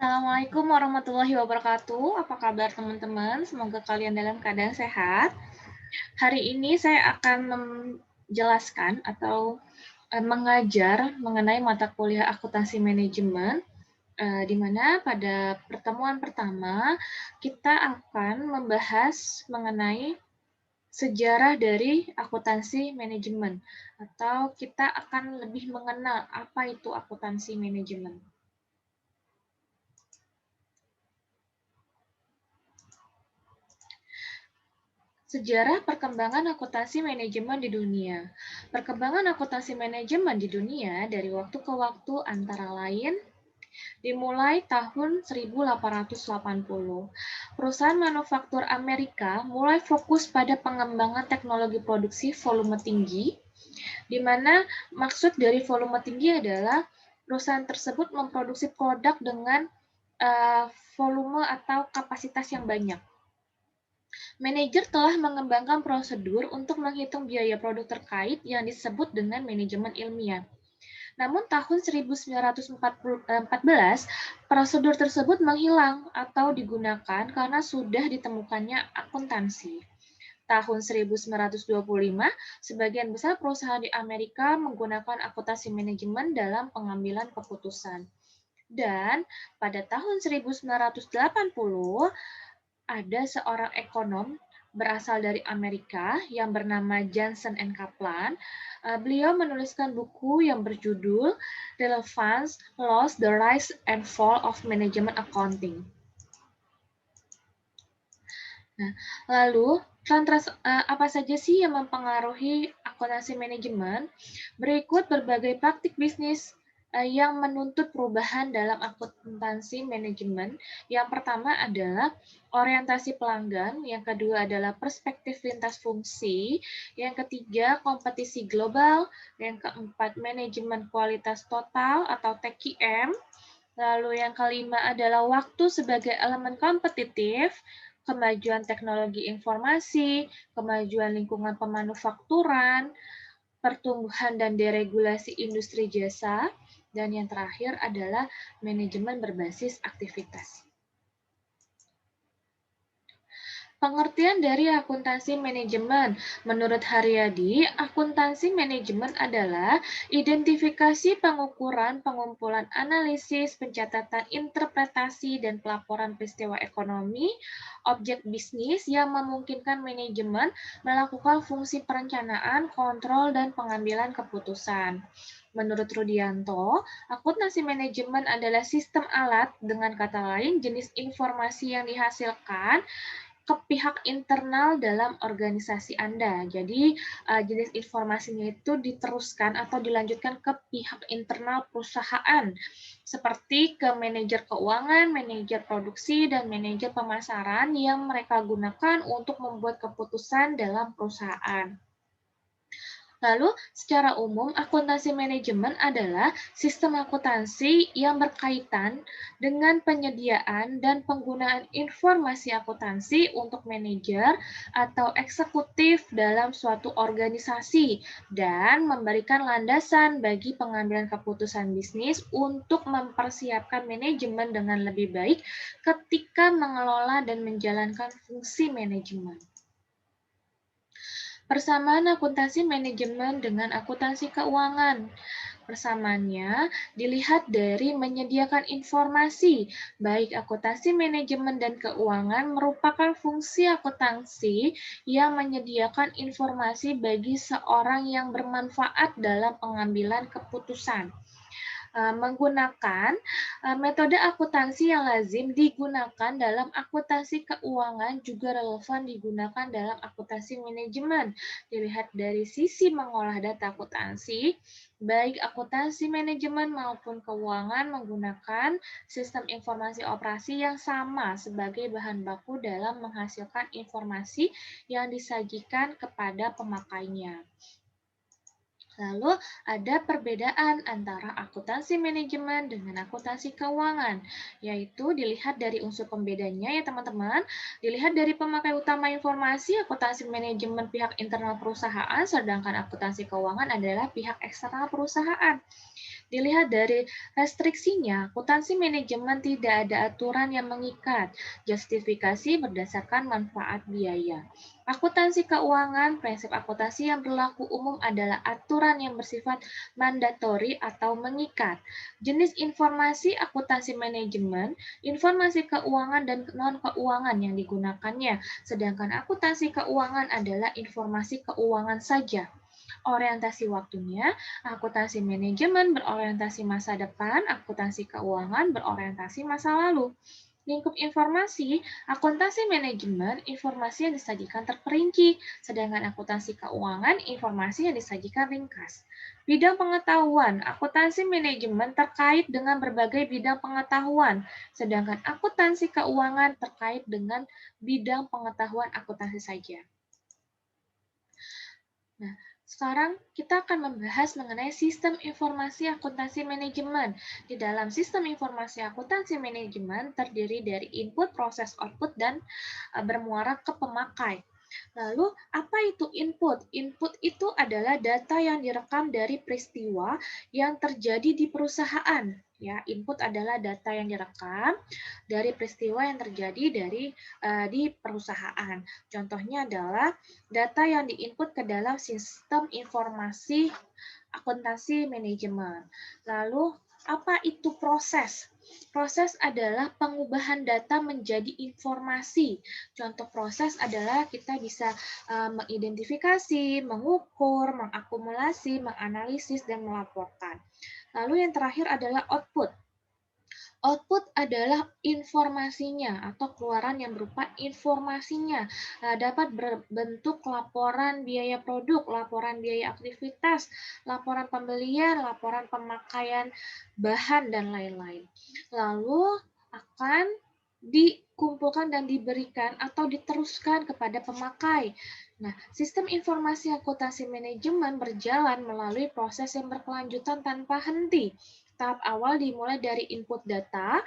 Assalamualaikum warahmatullahi wabarakatuh. Apa kabar teman-teman? Semoga kalian dalam keadaan sehat. Hari ini saya akan menjelaskan atau mengajar mengenai mata kuliah akuntansi manajemen, di mana pada pertemuan pertama kita akan membahas mengenai sejarah dari akuntansi manajemen, atau kita akan lebih mengenal apa itu akuntansi manajemen. Sejarah perkembangan akuntansi manajemen di dunia. Perkembangan akuntansi manajemen di dunia dari waktu ke waktu antara lain dimulai tahun 1880. Perusahaan manufaktur Amerika mulai fokus pada pengembangan teknologi produksi volume tinggi, di mana maksud dari volume tinggi adalah perusahaan tersebut memproduksi produk dengan volume atau kapasitas yang banyak. Manajer telah mengembangkan prosedur untuk menghitung biaya produk terkait yang disebut dengan manajemen ilmiah. Namun tahun 1914, prosedur tersebut menghilang atau digunakan karena sudah ditemukannya akuntansi. Tahun 1925, sebagian besar perusahaan di Amerika menggunakan akuntansi manajemen dalam pengambilan keputusan. Dan pada tahun 1980, ada seorang ekonom berasal dari Amerika yang bernama Johnson and Kaplan. Beliau menuliskan buku yang berjudul Relevance, Loss, the Rise and Fall of Management Accounting. Nah, lalu apa saja sih yang mempengaruhi akuntansi manajemen? Berikut berbagai praktik bisnis yang menuntut perubahan dalam akuntansi manajemen. Yang pertama adalah orientasi pelanggan, yang kedua adalah perspektif lintas fungsi, yang ketiga kompetisi global, yang keempat manajemen kualitas total atau TQM, lalu yang kelima adalah waktu sebagai elemen kompetitif, kemajuan teknologi informasi, kemajuan lingkungan pemanufakturan, pertumbuhan dan deregulasi industri jasa, dan yang terakhir adalah manajemen berbasis aktivitas. Pengertian dari akuntansi manajemen. Menurut Haryadi, akuntansi manajemen adalah identifikasi, pengukuran, pengumpulan analisis, pencatatan interpretasi, dan pelaporan peristiwa ekonomi, objek bisnis yang memungkinkan manajemen melakukan fungsi perencanaan, kontrol, dan pengambilan keputusan. Menurut Rudianto, akuntansi manajemen adalah sistem alat, dengan kata lain jenis informasi yang dihasilkan ke pihak internal dalam organisasi Anda. Jadi, jenis informasinya itu diteruskan atau dilanjutkan ke pihak internal perusahaan, seperti ke manajer keuangan, manajer produksi, dan manajer pemasaran yang mereka gunakan untuk membuat keputusan dalam perusahaan. Lalu, secara umum, akuntansi manajemen adalah sistem akuntansi yang berkaitan dengan penyediaan dan penggunaan informasi akuntansi untuk manajer atau eksekutif dalam suatu organisasi dan memberikan landasan bagi pengambilan keputusan bisnis untuk mempersiapkan manajemen dengan lebih baik ketika mengelola dan menjalankan fungsi manajemen. Persamaan akuntansi manajemen dengan akuntansi keuangan. Persamaannya dilihat dari menyediakan informasi, baik akuntansi manajemen dan keuangan merupakan fungsi akuntansi yang menyediakan informasi bagi seorang yang bermanfaat dalam pengambilan keputusan. Menggunakan metode akuntansi yang lazim digunakan dalam akuntansi keuangan juga relevan digunakan dalam akuntansi manajemen. Dilihat dari sisi mengolah data akuntansi, baik akuntansi manajemen maupun keuangan menggunakan sistem informasi operasi yang sama sebagai bahan baku dalam menghasilkan informasi yang disajikan kepada pemakainya. Lalu ada perbedaan antara akuntansi manajemen dengan akuntansi keuangan, yaitu dilihat dari unsur pembedanya ya teman-teman, dilihat dari pemakai utama informasi, akuntansi manajemen pihak internal perusahaan, sedangkan akuntansi keuangan adalah pihak eksternal perusahaan. Dilihat dari restriksinya, akuntansi manajemen tidak ada aturan yang mengikat, justifikasi berdasarkan manfaat biaya. Akuntansi keuangan, prinsip akuntansi yang berlaku umum adalah aturan yang bersifat mandatori atau mengikat. Jenis informasi akuntansi manajemen, informasi keuangan dan non-keuangan yang digunakannya, sedangkan akuntansi keuangan adalah informasi keuangan saja. Orientasi waktunya, akuntansi manajemen berorientasi masa depan, akuntansi keuangan berorientasi masa lalu. Lingkup informasi, akuntansi manajemen, informasi yang disajikan terperinci, sedangkan akuntansi keuangan, informasi yang disajikan ringkas. Bidang pengetahuan, akuntansi manajemen terkait dengan berbagai bidang pengetahuan, sedangkan akuntansi keuangan terkait dengan bidang pengetahuan akuntansi saja. Nah, sekarang kita akan membahas mengenai sistem informasi akuntansi manajemen. Di dalam sistem informasi akuntansi manajemen terdiri dari input, proses, output, dan bermuara ke pemakai. Lalu, apa itu input? Input itu adalah data yang direkam dari peristiwa yang terjadi di perusahaan. Ya, input adalah data yang direkam dari peristiwa yang terjadi di perusahaan. Contohnya adalah data yang diinput ke dalam sistem informasi akuntansi manajemen. Lalu, apa itu proses? Proses adalah pengubahan data menjadi informasi. Contoh proses adalah kita bisa mengidentifikasi, mengukur, mengakumulasi, menganalisis, dan melaporkan. Lalu yang terakhir adalah output. Output adalah informasinya atau keluaran yang berupa informasinya. Dapat berbentuk laporan biaya produk, laporan biaya aktivitas, laporan pembelian, laporan pemakaian bahan, dan lain-lain. Lalu akan dikumpulkan dan diberikan atau diteruskan kepada pemakai. Nah, sistem informasi akuntansi manajemen berjalan melalui proses yang berkelanjutan tanpa henti. Tahap awal dimulai dari input data,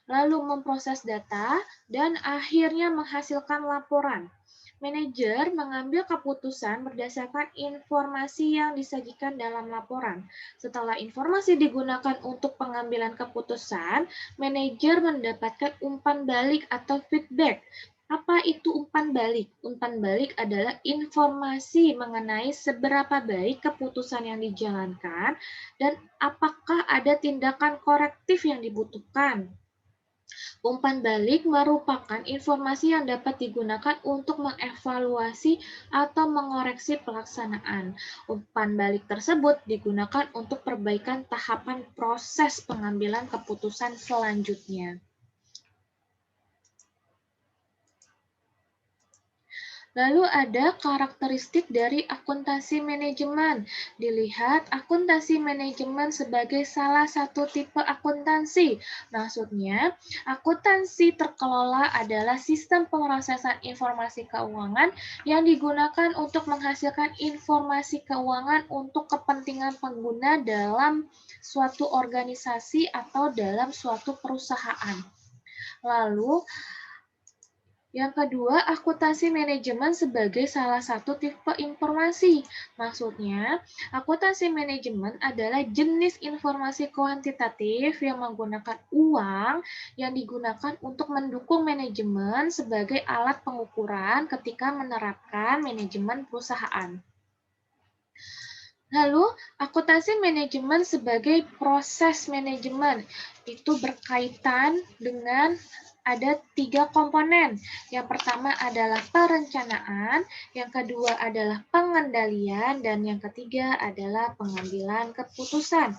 lalu memproses data, dan akhirnya menghasilkan laporan. Manajer mengambil keputusan berdasarkan informasi yang disajikan dalam laporan. Setelah informasi digunakan untuk pengambilan keputusan, manajer mendapatkan umpan balik atau feedback. Apa itu umpan balik? Umpan balik adalah informasi mengenai seberapa baik keputusan yang dijalankan dan apakah ada tindakan korektif yang dibutuhkan. Umpan balik merupakan informasi yang dapat digunakan untuk mengevaluasi atau mengoreksi pelaksanaan. Umpan balik tersebut digunakan untuk perbaikan tahapan proses pengambilan keputusan selanjutnya. Lalu ada karakteristik dari akuntansi manajemen. Dilihat akuntansi manajemen sebagai salah satu tipe akuntansi. Maksudnya, akuntansi terkelola adalah sistem pemrosesan informasi keuangan yang digunakan untuk menghasilkan informasi keuangan untuk kepentingan pengguna dalam suatu organisasi atau dalam suatu perusahaan. Lalu, yang kedua, akuntansi manajemen sebagai salah satu tipe informasi. Maksudnya, akuntansi manajemen adalah jenis informasi kuantitatif yang menggunakan uang yang digunakan untuk mendukung manajemen sebagai alat pengukuran ketika menerapkan manajemen perusahaan. Lalu, akuntansi manajemen sebagai proses manajemen itu berkaitan dengan ada 3 komponen. Yang pertama adalah perencanaan, yang kedua adalah pengendalian, dan yang ketiga adalah pengambilan keputusan.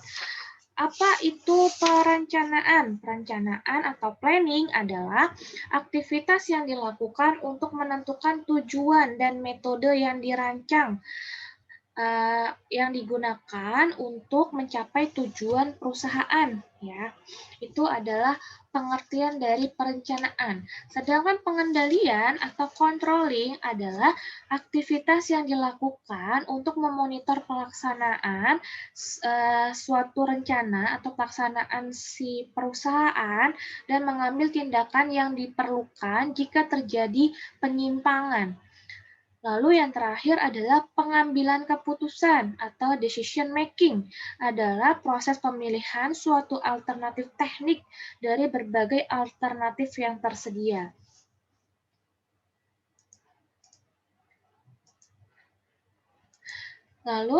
Apa itu perencanaan? Perencanaan atau planning adalah aktivitas yang dilakukan untuk menentukan tujuan dan metode yang dirancang yang digunakan untuk mencapai tujuan perusahaan, ya. Itu adalah pengertian dari perencanaan. Sedangkan pengendalian atau controlling adalah aktivitas yang dilakukan untuk memonitor pelaksanaan suatu rencana atau pelaksanaan si perusahaan dan mengambil tindakan yang diperlukan jika terjadi penyimpangan. Lalu yang terakhir adalah pengambilan keputusan atau decision making, adalah proses pemilihan suatu alternatif teknik dari berbagai alternatif yang tersedia. Lalu,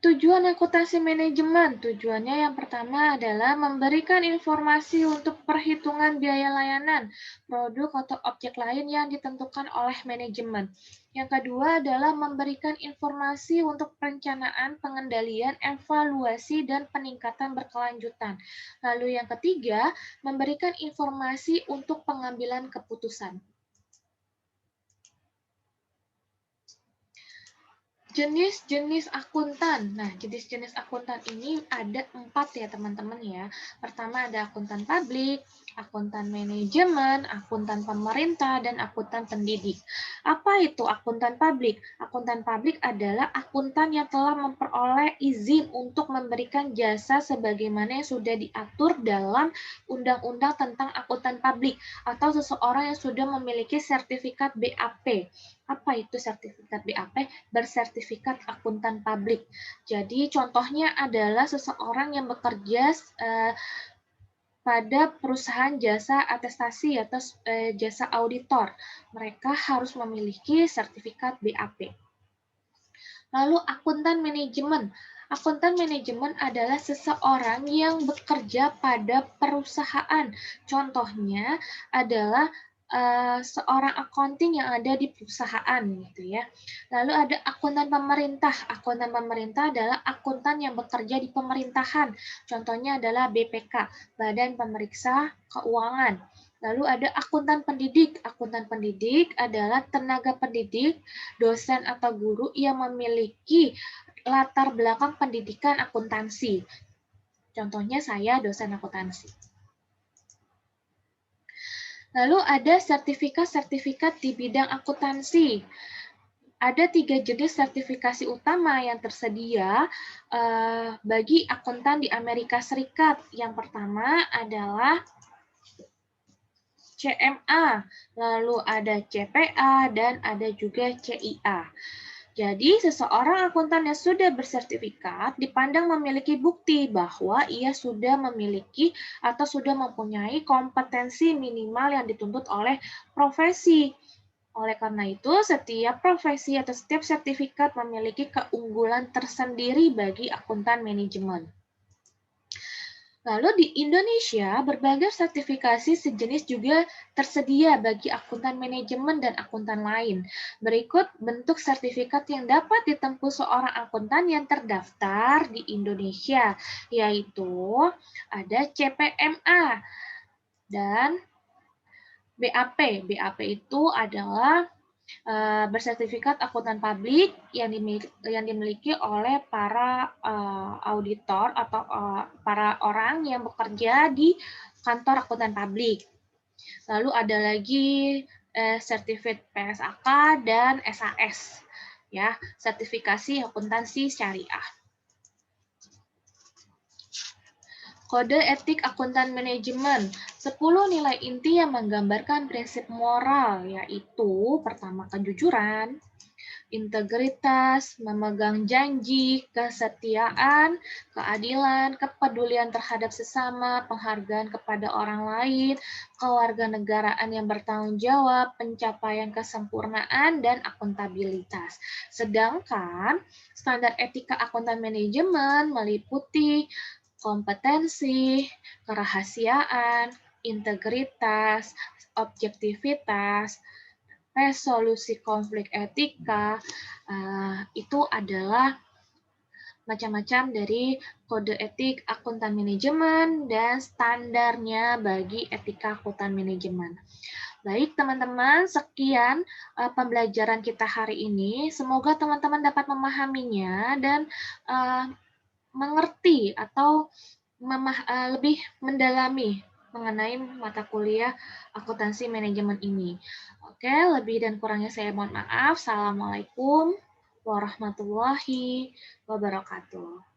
tujuan akuntansi manajemen. Tujuannya yang pertama adalah memberikan informasi untuk perhitungan biaya layanan, produk atau objek lain yang ditentukan oleh manajemen. Yang kedua adalah memberikan informasi untuk perencanaan, pengendalian, evaluasi, dan peningkatan berkelanjutan. Lalu yang ketiga, memberikan informasi untuk pengambilan keputusan. Jenis-jenis akuntan. Nah, jenis-jenis akuntan ini ada 4 ya, teman-teman ya. Pertama ada akuntan publik, akuntan manajemen, akuntan pemerintah, dan akuntan pendidik. Apa itu akuntan publik? Akuntan publik adalah akuntan yang telah memperoleh izin untuk memberikan jasa sebagaimana yang sudah diatur dalam Undang-Undang tentang Akuntan Publik atau seseorang yang sudah memiliki sertifikat BAP. Apa itu sertifikat BAP? Bersertifikat akuntan publik. Jadi contohnya adalah seseorang yang bekerja pada perusahaan jasa atestasi atau jasa auditor. Mereka harus memiliki sertifikat BAP. Lalu akuntan manajemen. Akuntan manajemen adalah seseorang yang bekerja pada perusahaan. Contohnya adalah seorang accounting yang ada di perusahaan gitu ya. Lalu ada akuntan pemerintah. Akuntan pemerintah adalah akuntan yang bekerja di pemerintahan. Contohnya adalah BPK, Badan Pemeriksa Keuangan. Lalu ada akuntan pendidik. Akuntan pendidik adalah tenaga pendidik, dosen atau guru yang memiliki latar belakang pendidikan akuntansi. Contohnya saya dosen akuntansi. Lalu ada sertifikat-sertifikat di bidang akuntansi. Ada 3 jenis sertifikasi utama yang tersedia bagi akuntan di Amerika Serikat. Yang pertama adalah CMA, lalu ada CPA, dan ada juga CIA. Jadi, seseorang akuntan yang sudah bersertifikat dipandang memiliki bukti bahwa ia sudah memiliki atau sudah mempunyai kompetensi minimal yang dituntut oleh profesi. Oleh karena itu, setiap profesi atau setiap sertifikat memiliki keunggulan tersendiri bagi akuntan manajemen. Lalu di Indonesia, berbagai sertifikasi sejenis juga tersedia bagi akuntan manajemen dan akuntan lain. Berikut bentuk sertifikat yang dapat ditempuh seorang akuntan yang terdaftar di Indonesia, yaitu ada CPMA dan BAP. BAP itu adalah bersertifikat akuntan publik yang dimiliki oleh para auditor atau para orang yang bekerja di kantor akuntan publik. Lalu ada lagi sertifikat PSAK dan SAS, ya, sertifikasi akuntansi syariah. Kode etik akuntan manajemen, 10 nilai inti yang menggambarkan prinsip moral, yaitu pertama kejujuran, integritas, memegang janji, kesetiaan, keadilan, kepedulian terhadap sesama, penghargaan kepada orang lain, kewarganegaraan yang bertanggung jawab, pencapaian kesempurnaan, dan akuntabilitas. Sedangkan standar etika akuntan manajemen meliputi kompetensi, kerahasiaan, integritas, objektivitas, resolusi konflik etika, itu adalah macam-macam dari kode etik akuntan manajemen dan standarnya bagi etika akuntan manajemen. Baik teman-teman, sekian pembelajaran kita hari ini. Semoga teman-teman dapat memahaminya dan mengerti atau lebih mendalami mengenai mata kuliah akuntansi manajemen ini. Oke, lebih dan kurangnya saya mohon maaf. Assalamualaikum warahmatullahi wabarakatuh.